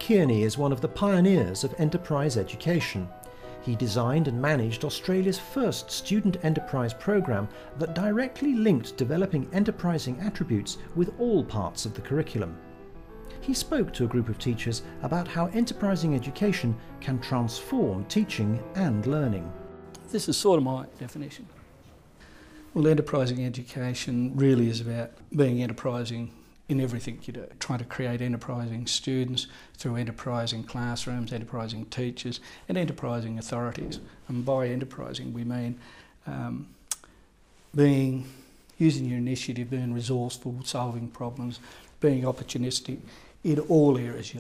Kearney is one of the pioneers of enterprise education. He designed and managed Australia's first student enterprise program that directly linked developing enterprising attributes with all parts of the curriculum. He spoke to a group of teachers about how enterprising education can transform teaching and learning. This is sort of my definition. Well, enterprising education really is about being enterprising in everything you do, trying to create enterprising students through enterprising classrooms, enterprising teachers and enterprising authorities. And by enterprising we mean using your initiative, being resourceful, solving problems, being opportunistic in all areas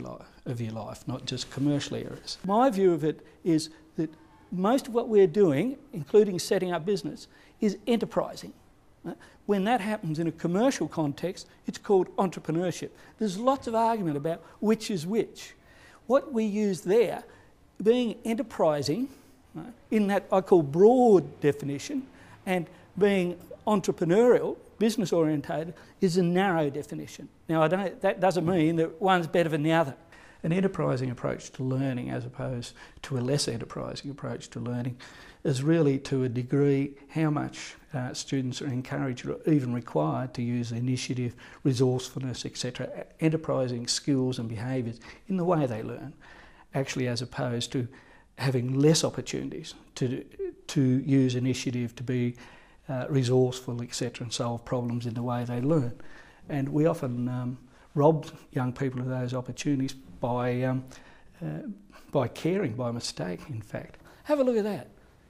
of your life, not just commercial areas. My view of it is that most of what we're doing, including setting up business, is enterprising. When that happens in a commercial context, it's called entrepreneurship. There's lots of argument about which is which. What we use there, being enterprising, in that I call broad definition, and being entrepreneurial, business orientated, is a narrow definition. Now that doesn't mean that one's better than the other. An enterprising approach to learning as opposed to a less enterprising approach to learning is really to a degree how much students are encouraged or even required to use initiative, resourcefulness, etc., enterprising skills and behaviours in the way they learn, actually as opposed to having less opportunities to use initiative, to be resourceful, etc., and solve problems in the way they learn. And we often rob young people of those opportunities by caring, by mistake, in fact. Have a look at that.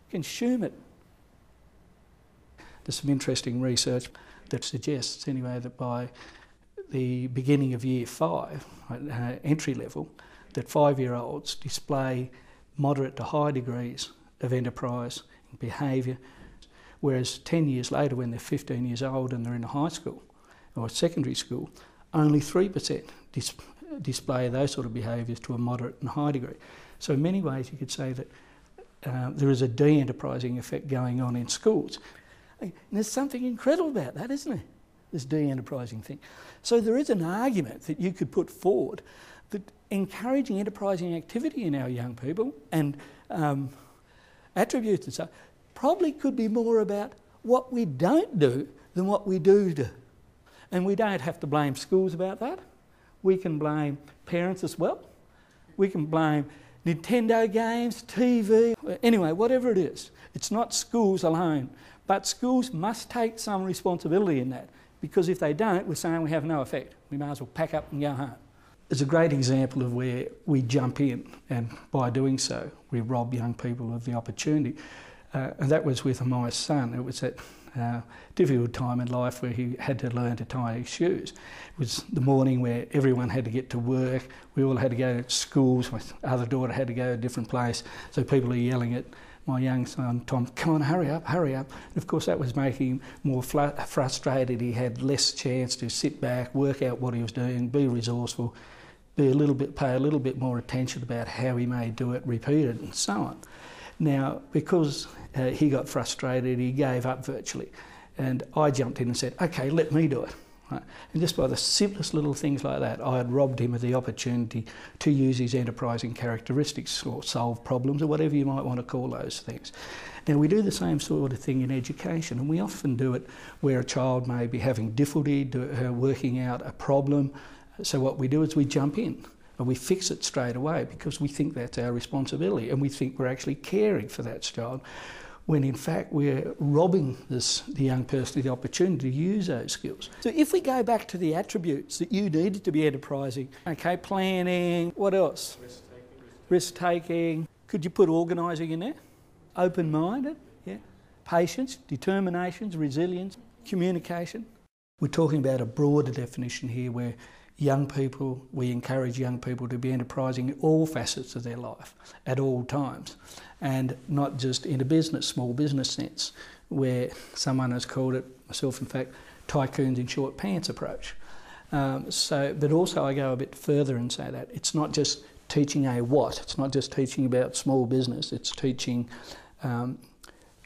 Consume it. There's some interesting research that suggests, anyway, that by the beginning of year 5, entry level, that 5-year-olds display moderate to high degrees of enterprise and behaviour, whereas 10 years later, when they're 15 years old and they're in high school or secondary school, only 3% display those sort of behaviours to a moderate and high degree. So in many ways you could say that there is a de-enterprising effect going on in schools. And there's something incredible about that, isn't there? This de-enterprising thing. So there is an argument that you could put forward that encouraging enterprising activity in our young people and attributes and so probably could be more about what we don't do than what we do do. And we don't have to blame schools about that. We can blame parents as well. We can blame Nintendo games, TV, anyway, whatever it is. It's not schools alone, but schools must take some responsibility in that, because if they don't, we're saying we have no effect. We might as well pack up and go home. It's a great example of where we jump in, and by doing so, we rob young people of the opportunity. And that was with my son. It was that difficult time in life where he had to learn to tie his shoes. It was the morning where everyone had to get to work, we all had to go to schools, my other daughter had to go to a different place, so people are yelling at my young son, Tom, come on, hurry up, hurry up. And of course that was making him more frustrated. He had less chance to sit back, work out what he was doing, be resourceful, pay a little bit more attention about how he may do it, repeat it and so on. Now, because he got frustrated, he gave up virtually. And I jumped in and said, okay, let me do it. Right? And just by the simplest little things like that, I had robbed him of the opportunity to use his enterprising characteristics or solve problems or whatever you might want to call those things. Now, we do the same sort of thing in education, and we often do it where a child may be having difficulty working out a problem. So what we do is we jump in. And we fix it straight away because we think that's our responsibility and we think we're actually caring for that child, when in fact we're robbing the young person of the opportunity to use those skills. So if we go back to the attributes that you needed to be enterprising, okay, planning, what else? Risk-taking. Could you put organising in there? Open-minded, yeah. Patience, determination, resilience, communication. We're talking about a broader definition here where we encourage young people to be enterprising in all facets of their life, at all times, and not just in a small business sense, where someone has called it, myself in fact, tycoons in short pants approach. But also I go a bit further and say that it's not just teaching it's not just teaching about small business, it's teaching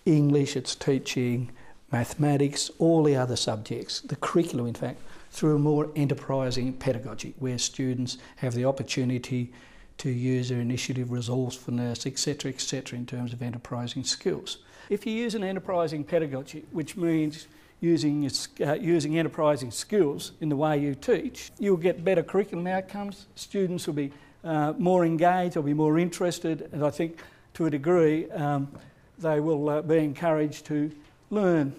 English, it's teaching mathematics, all the other subjects, the curriculum in fact, through a more enterprising pedagogy where students have the opportunity to use their initiative, resourcefulness, etc., in terms of enterprising skills. If you use an enterprising pedagogy, which means using enterprising skills in the way you teach, you'll get better curriculum outcomes. Students will be more engaged, they'll be more interested, and I think to a degree they will be encouraged to learn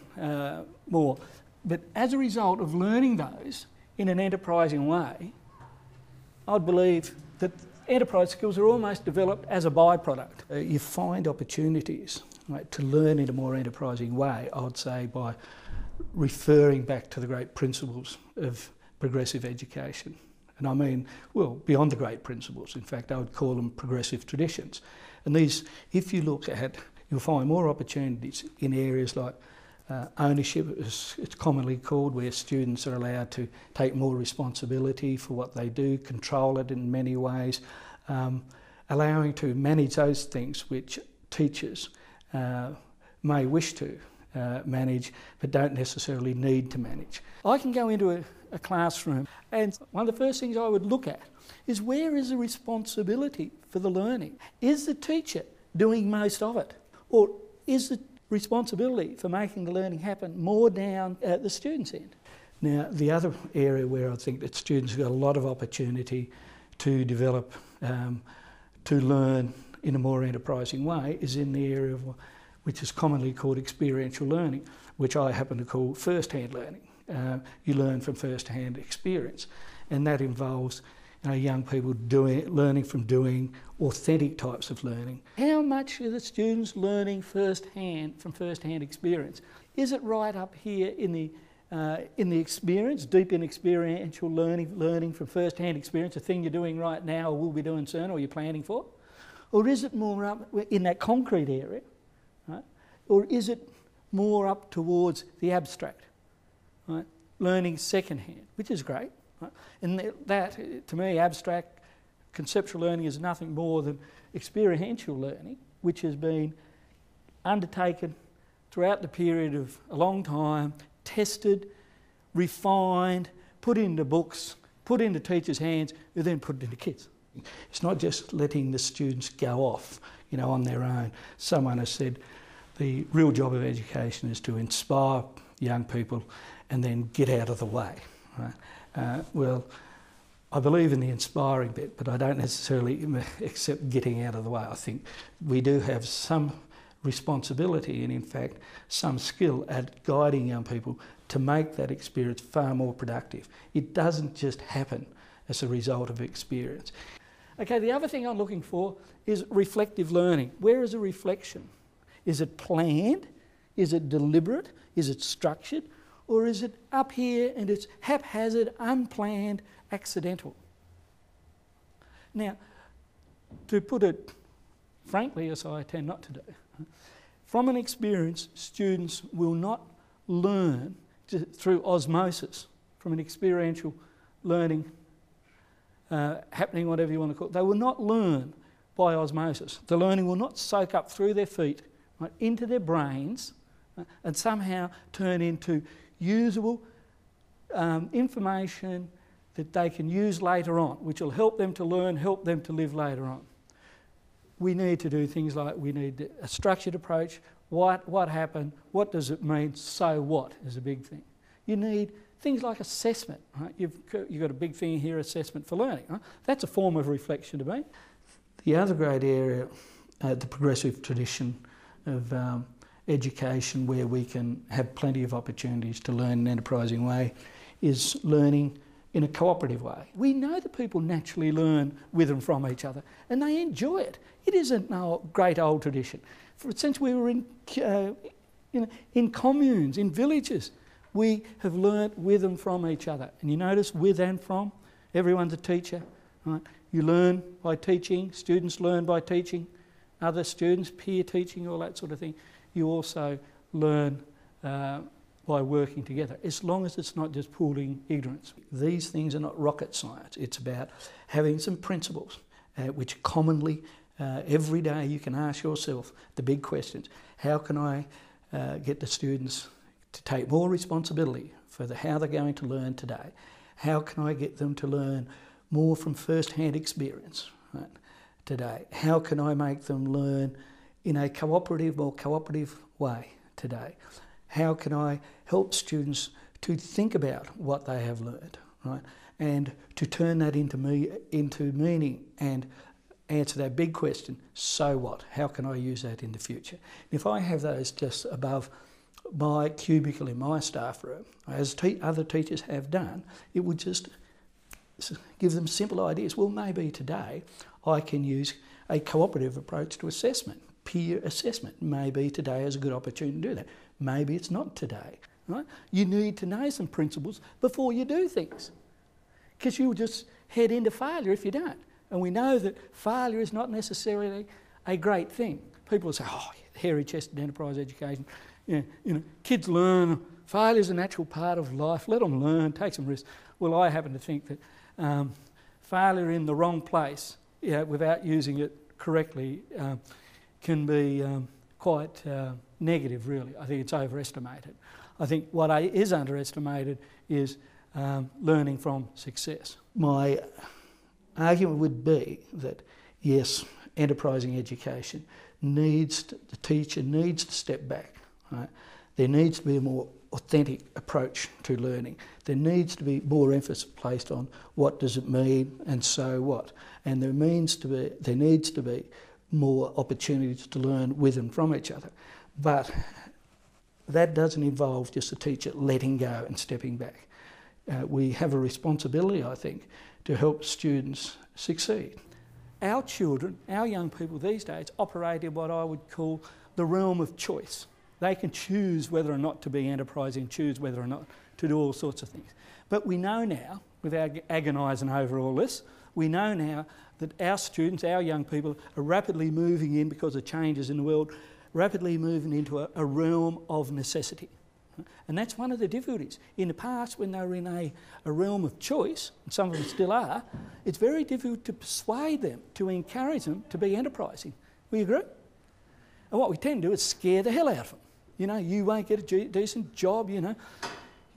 more. But as a result of learning those in an enterprising way, I'd believe that enterprise skills are almost developed as a byproduct. You find opportunities, right, to learn in a more enterprising way, I would say, by referring back to the great principles of progressive education. And I mean, well, beyond the great principles. In fact, I would call them progressive traditions. And these, if you look at, you'll find more opportunities in areas like ownership, as it's commonly called, where students are allowed to take more responsibility for what they do, control it in many ways, allowing to manage those things which teachers may wish to manage but don't necessarily need to manage. I can go into a classroom and one of the first things I would look at is where is the responsibility for the learning? Is the teacher doing most of it? Or is the responsibility for making the learning happen more down at the student's end? Now, the other area where I think that students have got a lot of opportunity to develop, to learn in a more enterprising way is in the area of which is commonly called experiential learning, which I happen to call first-hand learning. You learn from first-hand experience, and that involves young people learning from doing authentic types of learning. How much are the students learning first-hand from first-hand experience? Is it right up here in the experience, deep in experiential learning from first-hand experience, a thing you're doing right now or will be doing soon or you're planning for? Or is it more up in that concrete area? Right? Or is it more up towards the abstract? Right? Learning second-hand, which is great. Right? And that, to me, abstract conceptual learning is nothing more than experiential learning, which has been undertaken throughout the period of a long time, tested, refined, put into books, put into teachers' hands, who then put it into kids. It's not just letting the students go off, on their own. Someone has said the real job of education is to inspire young people and then get out of the way. Right? Well, I believe in the inspiring bit, but I don't necessarily accept getting out of the way. I think we do have some responsibility and, in fact, some skill at guiding young people to make that experience far more productive. It doesn't just happen as a result of experience. Okay, the other thing I'm looking for is reflective learning. Where is the reflection? Is it planned? Is it deliberate? Is it structured? Or is it up here and it's haphazard, unplanned, accidental? Now, to put it frankly, as I tend not to do, from an experience, students will not learn through osmosis, from an experiential learning happening, whatever you want to call it. They will not learn by osmosis. The learning will not soak up through their feet, right, into their brains, and somehow turn into usable information that they can use later on, which will help them to learn, help them to live later on. We need to do things like we need a structured approach. What happened? What does it mean? So what is a big thing. You need things like assessment. Right? You've got a big thing here, assessment for learning. Right? That's a form of reflection to me. The other great area, the progressive tradition of education where we can have plenty of opportunities to learn in an enterprising way, is learning in a cooperative way. We know that people naturally learn with and from each other, and they enjoy it. It isn't a great old tradition. Since we were in communes, in villages, we have learnt with and from each other. And you notice with and from, everyone's a teacher. Right? You learn by teaching, students learn by teaching, other students, peer teaching, all that sort of thing. You also learn by working together, as long as it's not just pooling ignorance. These things are not rocket science. It's about having some principles, which commonly, every day you can ask yourself the big questions. How can I get the students to take more responsibility for how they're going to learn today. How can I get them to learn more from first-hand experience, right, today? How can I make them learn in a more cooperative way today? How can I help students to think about what they have learned, right, and to turn that into meaning and answer that big question, so what? How can I use that in the future? If I have those just above my cubicle in my staff room, as other teachers have done, it would just give them simple ideas. Well, maybe today I can use a cooperative approach to assessment, peer assessment. Maybe today is a good opportunity to do that. Maybe it's not today. Right? You need to know some principles before you do things, because you'll just head into failure if you don't. And we know that failure is not necessarily a great thing. People will say, oh, hairy-chested enterprise education, kids learn, failure is a natural part of life, let them learn, take some risks. Well, I happen to think that failure in the wrong place, without using it correctly, can be quite negative, really. I think it's overestimated. I think what is underestimated is learning from success. My argument would be that, yes, enterprising education the teacher needs to step back. Right? There needs to be a more authentic approach to learning. There needs to be more emphasis placed on what does it mean and so what. And there needs to be more opportunities to learn with and from each other. But that doesn't involve just the teacher letting go and stepping back. We have a responsibility, I think, to help students succeed. Our children, our young people these days, operate in what I would call the realm of choice. They can choose whether or not to be enterprising, choose whether or not to do all sorts of things. But we know now, without agonising over all this, we know now that our students, our young people, are rapidly moving in, because of changes in the world, rapidly moving into a realm of necessity. And that's one of the difficulties. In the past, when they were in a realm of choice, and some of them still are, it's very difficult to persuade them, to encourage them to be enterprising. Will you agree? And what we tend to do is scare the hell out of them. You won't get a decent job,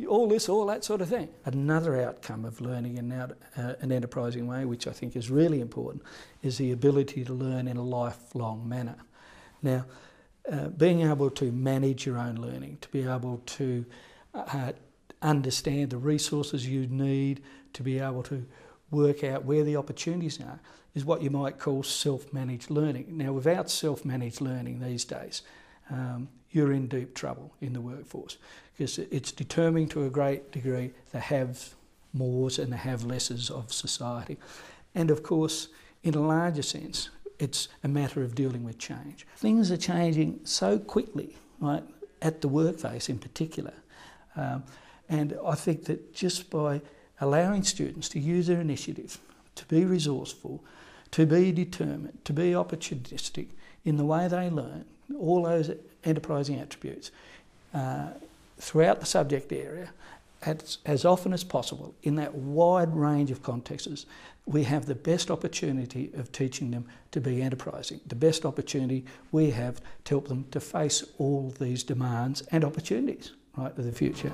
all this, all that sort of thing. Another outcome of learning in an enterprising way, which I think is really important, is the ability to learn in a lifelong manner. Now, being able to manage your own learning, to be able to understand the resources you need, to be able to work out where the opportunities are, is what you might call self-managed learning. Now, without self-managed learning these days, you're in deep trouble in the workforce, because it's determining to a great degree the have-mores and the have-lesses of society. And of course, in a larger sense, it's a matter of dealing with change. Things are changing so quickly, right, at the workplace in particular. And I think that just by allowing students to use their initiative, to be resourceful, to be determined, to be opportunistic in the way they learn, all those enterprising attributes throughout the subject area, as often as possible, in that wide range of contexts, we have the best opportunity of teaching them to be enterprising, the best opportunity we have to help them to face all these demands and opportunities, right, of the future.